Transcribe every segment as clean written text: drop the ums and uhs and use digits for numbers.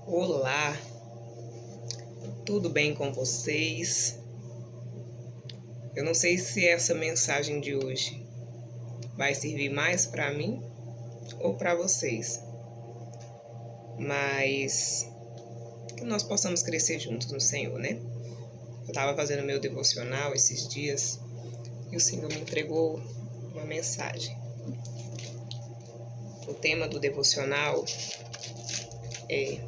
Olá, tudo bem com vocês? Eu não sei se essa mensagem de hoje vai servir mais para mim ou para vocês, mas que nós possamos crescer juntos no Senhor, né? Eu estava fazendo meu devocional esses dias e o Senhor me entregou uma mensagem. O tema do devocional é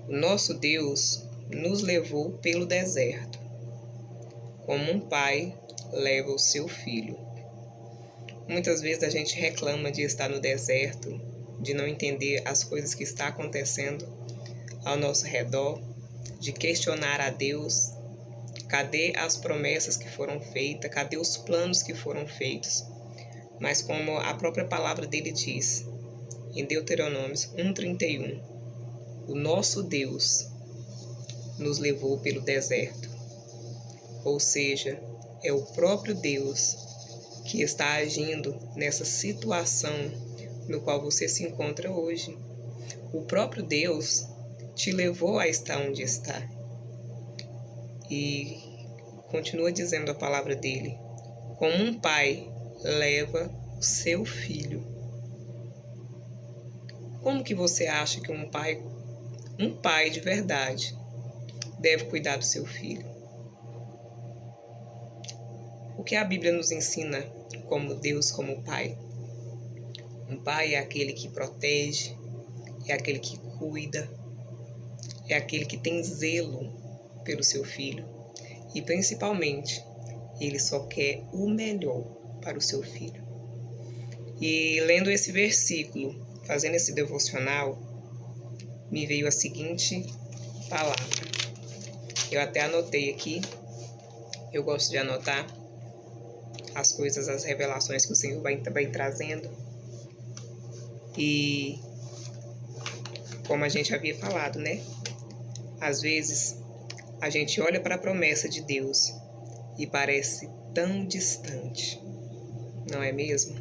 o nosso Deus nos levou pelo deserto, como um pai leva o seu filho. Muitas vezes a gente reclama de estar no deserto, de não entender as coisas que estão acontecendo ao nosso redor, de questionar a Deus. Cadê as promessas que foram feitas? Cadê os planos que foram feitos? Mas como a própria palavra dele diz, em Deuteronômio 1:31, o nosso Deus nos levou pelo deserto. Ou seja, é o próprio Deus que está agindo nessa situação no qual você se encontra hoje. O próprio Deus te levou a estar onde está. E continua dizendo a palavra dele, como um pai leva o seu filho. Como que você acha que um pai de verdade deve cuidar do seu filho? O que a Bíblia nos ensina como Deus, como pai? Um pai é aquele que protege, é aquele que cuida, é aquele que tem zelo pelo seu filho. E principalmente, ele só quer o melhor para o seu filho. E lendo esse versículo, fazendo esse devocional, me veio a seguinte palavra. Eu até anotei aqui, eu gosto de anotar as coisas, as revelações que o Senhor vai trazendo. E como a gente havia falado, né? Às vezes a gente olha para a promessa de Deus e parece tão distante, não é mesmo?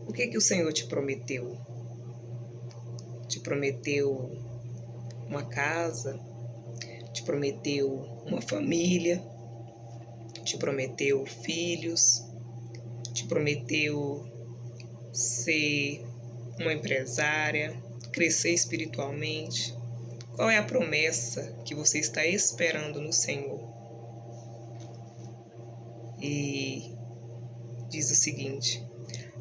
O que o Senhor te prometeu? Te prometeu uma casa? Te prometeu uma família? Te prometeu filhos? Te prometeu ser uma empresária? Crescer espiritualmente? Qual é a promessa que você está esperando no Senhor? E diz o seguinte: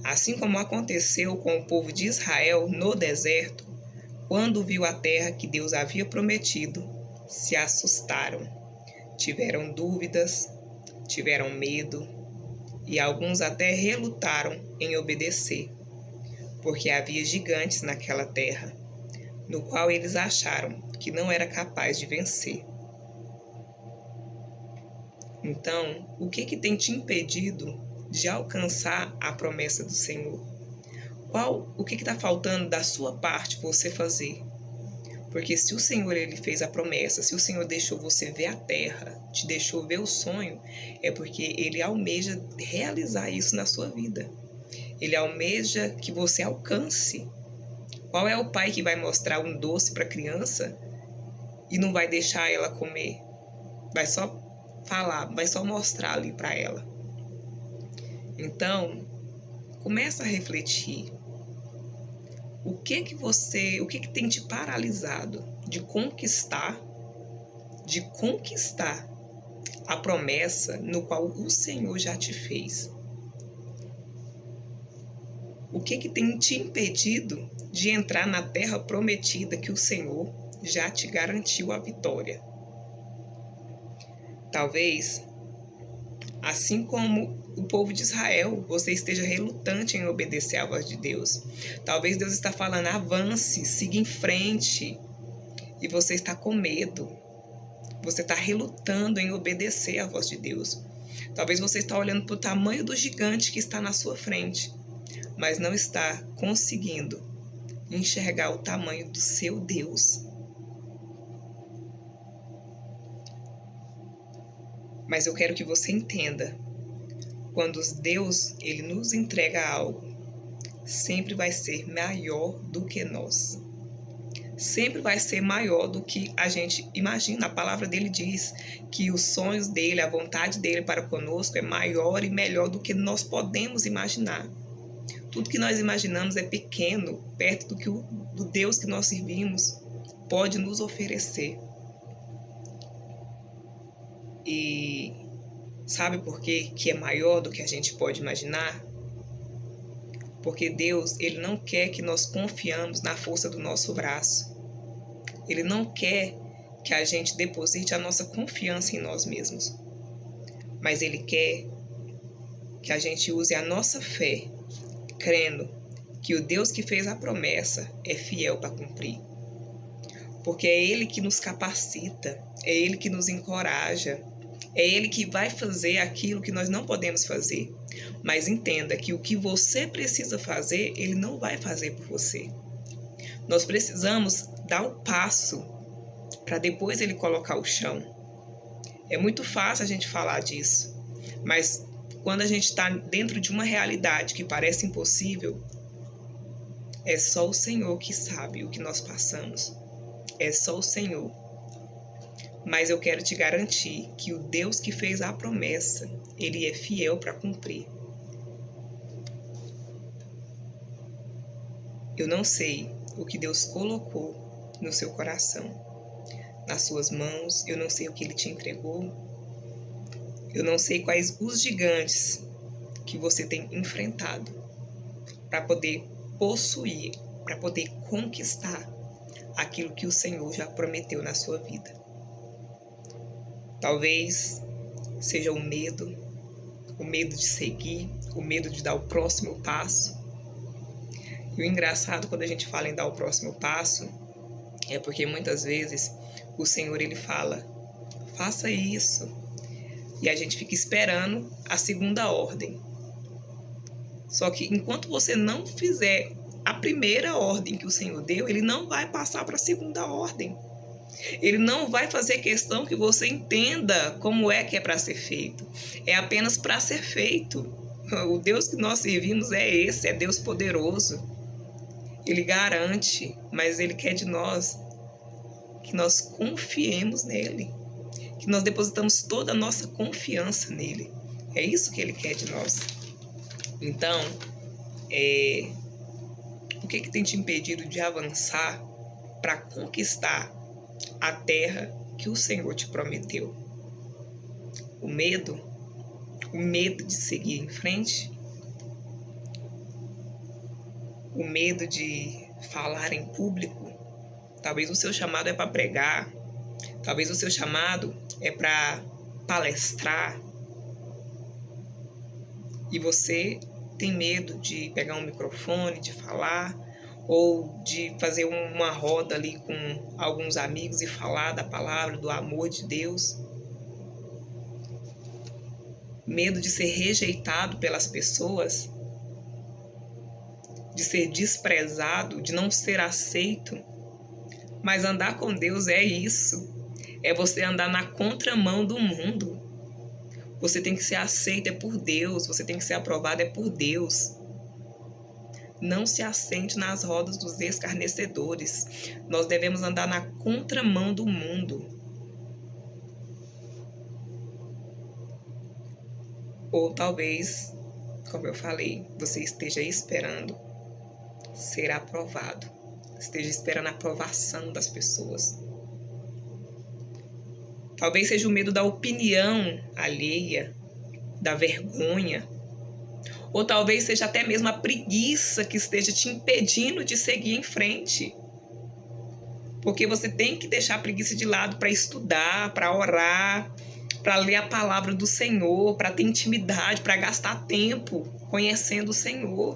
assim como aconteceu com o povo de Israel no deserto, quando viu a terra que Deus havia prometido, se assustaram, tiveram dúvidas, tiveram medo e alguns até relutaram em obedecer, porque havia gigantes naquela terra, no qual eles acharam que não era capaz de vencer. Então, o que tem te impedido de alcançar a promessa do Senhor? O que está faltando da sua parte você fazer? Porque se o Senhor ele fez a promessa, se o Senhor deixou você ver a terra, te deixou ver o sonho, é porque ele almeja realizar isso na sua vida. Ele almeja que você alcance. Qual é o pai que vai mostrar um doce para a criança e não vai deixar ela comer? Vai só falar, vai só mostrar ali para ela. Então, começa a refletir. O que tem te paralisado de conquistar a promessa no qual o Senhor já te fez? O que tem te impedido de entrar na terra prometida que o Senhor já te garantiu a vitória? Talvez, assim como o povo de Israel, você esteja relutante em obedecer à voz de Deus. Talvez Deus está falando, avance, siga em frente. E você está com medo. Você está relutando em obedecer à voz de Deus. Talvez você está olhando para o tamanho do gigante que está na sua frente. mas não está conseguindo enxergar o tamanho do seu Deus. Mas eu quero que você entenda, quando Deus ele nos entrega algo, sempre vai ser maior do que nós. Sempre vai ser maior do que a gente imagina. A palavra dele diz que os sonhos dele, a vontade dele para conosco é maior e melhor do que nós podemos imaginar. Tudo que nós imaginamos é pequeno, perto do que do Deus que nós servimos pode nos oferecer. E sabe por quê que é maior do que a gente pode imaginar? Porque Deus, ele não quer que nós confiamos na força do nosso braço. Ele não quer que a gente deposite a nossa confiança em nós mesmos. Mas ele quer que a gente use a nossa fé, crendo que o Deus que fez a promessa é fiel para cumprir. Porque é ele que nos capacita, é ele que nos encoraja, é ele que vai fazer aquilo que nós não podemos fazer. Mas entenda que o que você precisa fazer, ele não vai fazer por você. Nós precisamos dar o passo para depois ele colocar o chão. É muito fácil a gente falar disso, mas quando a gente está dentro de uma realidade que parece impossível, é só o Senhor que sabe o que nós passamos. É só o Senhor. Mas eu quero te garantir que o Deus que fez a promessa, ele é fiel para cumprir. Eu não sei o que Deus colocou no seu coração, nas suas mãos. Eu não sei o que ele te entregou. Eu não sei quais os gigantes que você tem enfrentado para poder possuir, para poder conquistar aquilo que o Senhor já prometeu na sua vida. Talvez seja o medo de seguir, o medo de dar o próximo passo. E o engraçado quando a gente fala em dar o próximo passo é porque muitas vezes o Senhor ele fala, faça isso. E a gente fica esperando a segunda ordem. Só que enquanto você não fizer a primeira ordem que o Senhor deu, ele não vai passar para a segunda ordem. Ele não vai fazer questão que você entenda como é que é para ser feito. É apenas para ser feito. O Deus que nós servimos é esse, é Deus poderoso. Ele garante, mas ele quer de nós que nós confiemos nele, que nós depositamos toda a nossa confiança nele. É isso que ele quer de nós. Então, o que tem te impedido de avançar para conquistar a terra que o Senhor te prometeu? O medo de seguir em frente, o medo de falar em público. Talvez o seu chamado é para pregar, talvez o seu chamado é para palestrar, e você tem medo de pegar um microfone, de falar, ou de fazer uma roda ali com alguns amigos e falar da palavra, do amor de Deus. Medo de ser rejeitado pelas pessoas, de ser desprezado, de não ser aceito. Mas andar com Deus é isso. É você andar na contramão do mundo. Você tem que ser aceito, é por Deus. Você tem que ser aprovado, é por Deus. Não se assente nas rodas dos escarnecedores. Nós devemos andar na contramão do mundo. Ou talvez, como eu falei, você esteja esperando ser aprovado. Esteja esperando a aprovação das pessoas. Talvez seja o medo da opinião alheia, da vergonha. Ou talvez seja até mesmo a preguiça que esteja te impedindo de seguir em frente. Porque você tem que deixar a preguiça de lado para estudar, para orar, para ler a palavra do Senhor, para ter intimidade, para gastar tempo conhecendo o Senhor.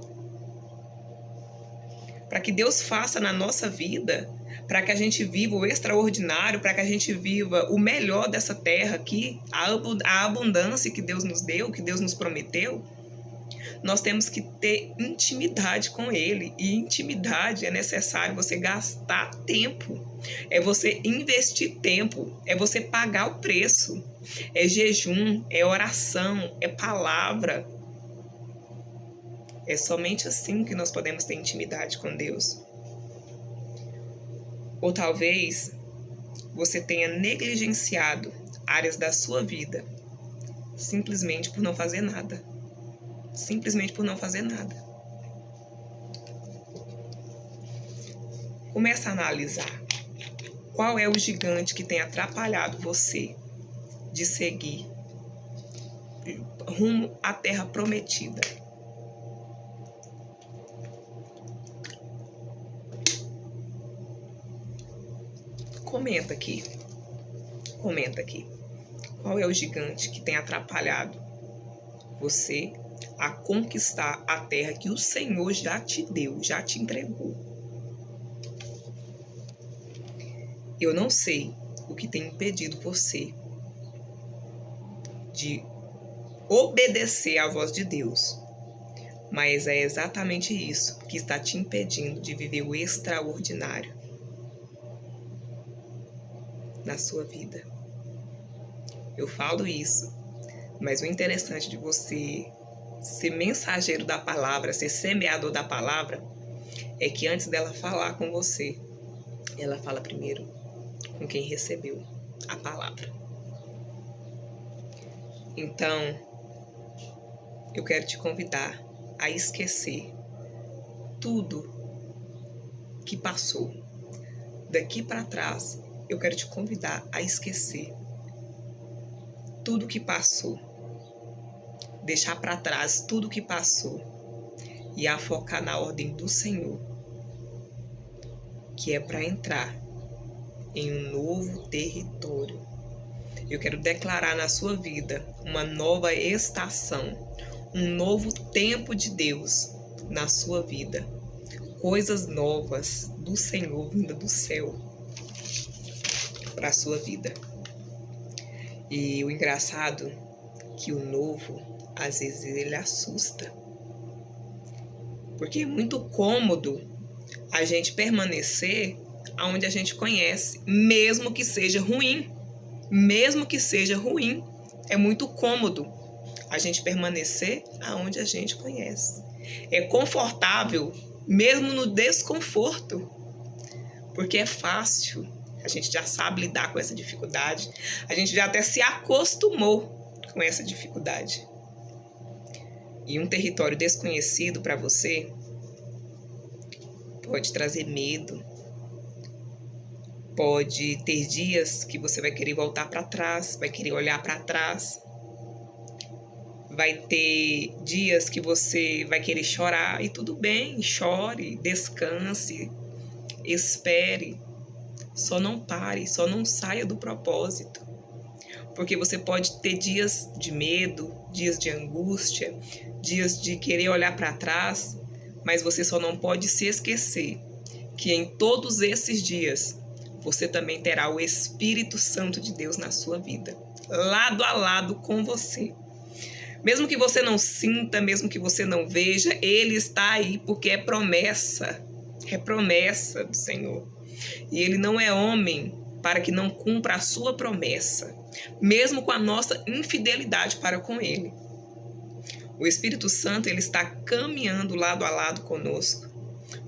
Para que Deus faça na nossa vida, para que a gente viva o extraordinário, para que a gente viva o melhor dessa terra aqui, a abundância que Deus nos deu, que Deus nos prometeu. Nós temos que ter intimidade com Ele. E intimidade é necessário você gastar tempo. É você investir tempo. É você pagar o preço. É jejum, é oração, é palavra. É somente assim que nós podemos ter intimidade com Deus. Ou talvez você tenha negligenciado áreas da sua vida simplesmente por não fazer nada. Simplesmente por não fazer nada. Começa a analisar qual é o gigante que tem atrapalhado você de seguir rumo à terra prometida. Comenta aqui. Qual é o gigante que tem atrapalhado você a conquistar a terra que o Senhor já te deu, já te entregou? Eu não sei o que tem impedido você de obedecer à voz de Deus, mas é exatamente isso que está te impedindo de viver o extraordinário na sua vida. Eu falo isso, mas o interessante de você ser mensageiro da palavra, ser semeador da palavra, é que antes dela falar com você, ela fala primeiro com quem recebeu a palavra. Então, eu quero te convidar a esquecer tudo que passou. Daqui para trás, eu quero te convidar a esquecer tudo que passou. Deixar para trás tudo que passou e a focar na ordem do Senhor, que é para entrar em um novo território. Eu quero declarar na sua vida uma nova estação, um novo tempo de Deus na sua vida. Coisas novas do Senhor vinda do céu para a sua vida. E o engraçado é que o novo, às vezes, ele assusta. Porque é muito cômodo a gente permanecer onde a gente conhece, mesmo que seja ruim. Mesmo que seja ruim, é muito cômodo a gente permanecer aonde a gente conhece. É confortável, mesmo no desconforto, porque é fácil. A gente já sabe lidar com essa dificuldade. A gente já até se acostumou com essa dificuldade. E um território desconhecido para você pode trazer medo. Pode ter dias que você vai querer voltar para trás, vai querer olhar para trás. Vai ter dias que você vai querer chorar. E tudo bem, chore, descanse, espere. Só não pare, só não saia do propósito. Porque você pode ter dias de medo, dias de angústia, dias de querer olhar para trás, mas você só não pode se esquecer que em todos esses dias você também terá o Espírito Santo de Deus na sua vida, lado a lado com você. Mesmo que você não sinta, mesmo que você não veja, Ele está aí porque é promessa do Senhor. E Ele não é homem para que não cumpra a sua promessa, mesmo com a nossa infidelidade para com Ele. O Espírito Santo, ele está caminhando lado a lado conosco,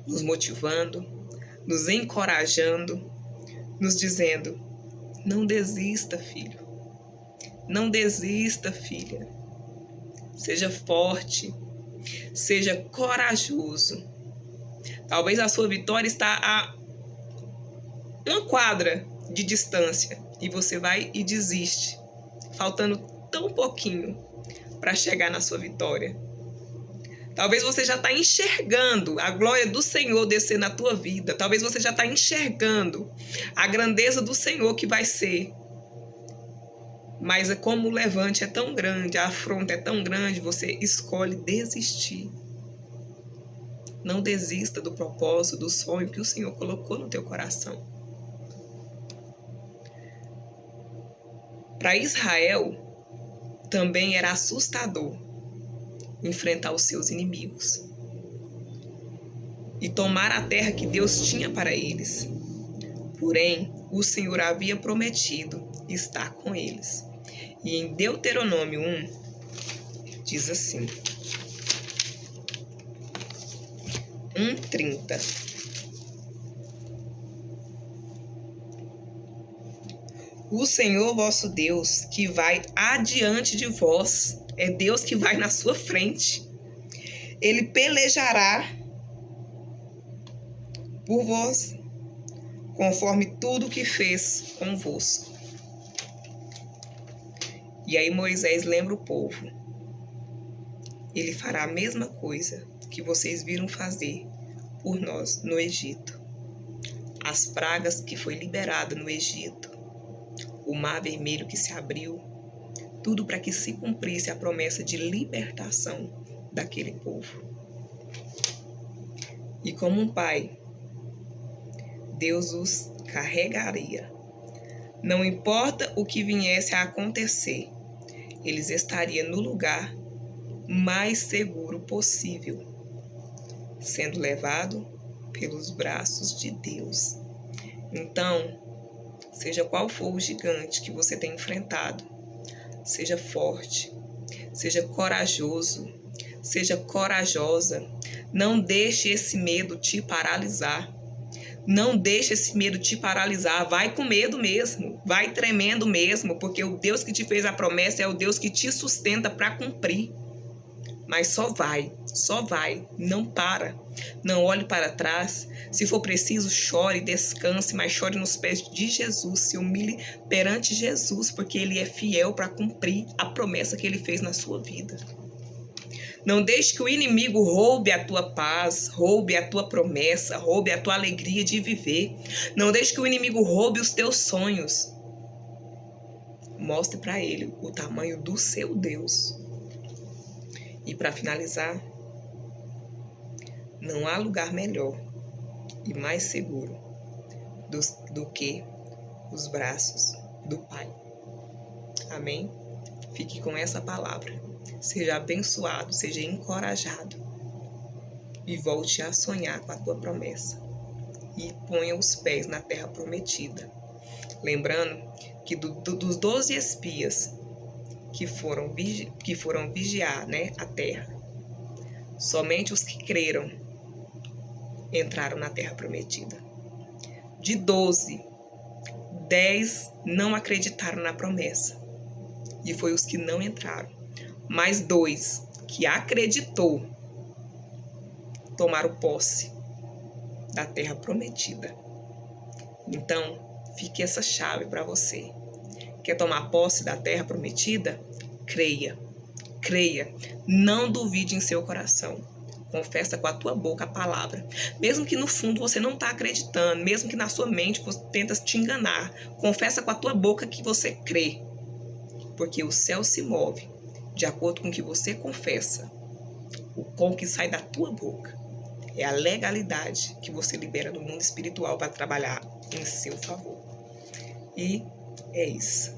nos motivando, nos encorajando, nos dizendo: não desista, filho. Não desista, filha. Seja forte, seja corajoso. Talvez a sua vitória está a uma quadra de distância e você vai e desiste, faltando tão pouquinho para chegar na sua vitória. Talvez você já está enxergando a glória do Senhor descer na tua vida. Talvez você já está enxergando a grandeza do Senhor que vai ser. Mas como o levante é tão grande, a afronta é tão grande, você escolhe desistir. Não desista do propósito, do sonho que o Senhor colocou no teu coração. Para Israel, também era assustador enfrentar os seus inimigos e tomar a terra que Deus tinha para eles. Porém, o Senhor havia prometido estar com eles. E em Deuteronômio 1, diz assim, 1:30. O Senhor vosso Deus, que vai adiante de vós, é Deus que vai na sua frente. Ele pelejará por vós, conforme tudo que fez convosco. E aí Moisés lembra o povo. Ele fará a mesma coisa que vocês viram fazer por nós no Egito. As pragas que foi liberada no Egito, o mar vermelho que se abriu, tudo para que se cumprisse a promessa de libertação daquele povo. E como um pai, Deus os carregaria. Não importa o que viesse a acontecer, eles estariam no lugar mais seguro possível, sendo levado pelos braços de Deus. Então, seja qual for o gigante que você tem enfrentado, seja forte, seja corajoso, seja corajosa. Não deixe esse medo te paralisar. Não deixe esse medo te paralisar. Vai com medo mesmo, vai tremendo mesmo, porque o Deus que te fez a promessa é o Deus que te sustenta para cumprir. Mas só vai, não para, não olhe para trás. Se for preciso, chore, descanse, mas chore nos pés de Jesus, se humilhe perante Jesus, porque Ele é fiel para cumprir a promessa que Ele fez na sua vida. Não deixe que o inimigo roube a tua paz, roube a tua promessa, roube a tua alegria de viver. Não deixe que o inimigo roube os teus sonhos. Mostre para ele o tamanho do seu Deus. E para finalizar, não há lugar melhor e mais seguro do que os braços do Pai. Amém? Fique com essa palavra. Seja abençoado, seja encorajado e volte a sonhar com a tua promessa e ponha os pés na terra prometida. Lembrando que dos 12 espias que foram vigiar, a terra, somente os que creram entraram na terra prometida. De 12, 10 não acreditaram na promessa e foi os que não entraram. Mas 2 que acreditou tomaram posse da terra prometida. Então, fique essa chave para você. Quer tomar posse da terra prometida? Creia. Creia. Não duvide em seu coração. Confessa com a tua boca a palavra. Mesmo que no fundo você não está acreditando, mesmo que na sua mente você tenta te enganar, confessa com a tua boca que você crê. Porque o céu se move de acordo com o que você confessa, com o que sai da tua boca. É a legalidade que você libera no mundo espiritual para trabalhar em seu favor. E é isso.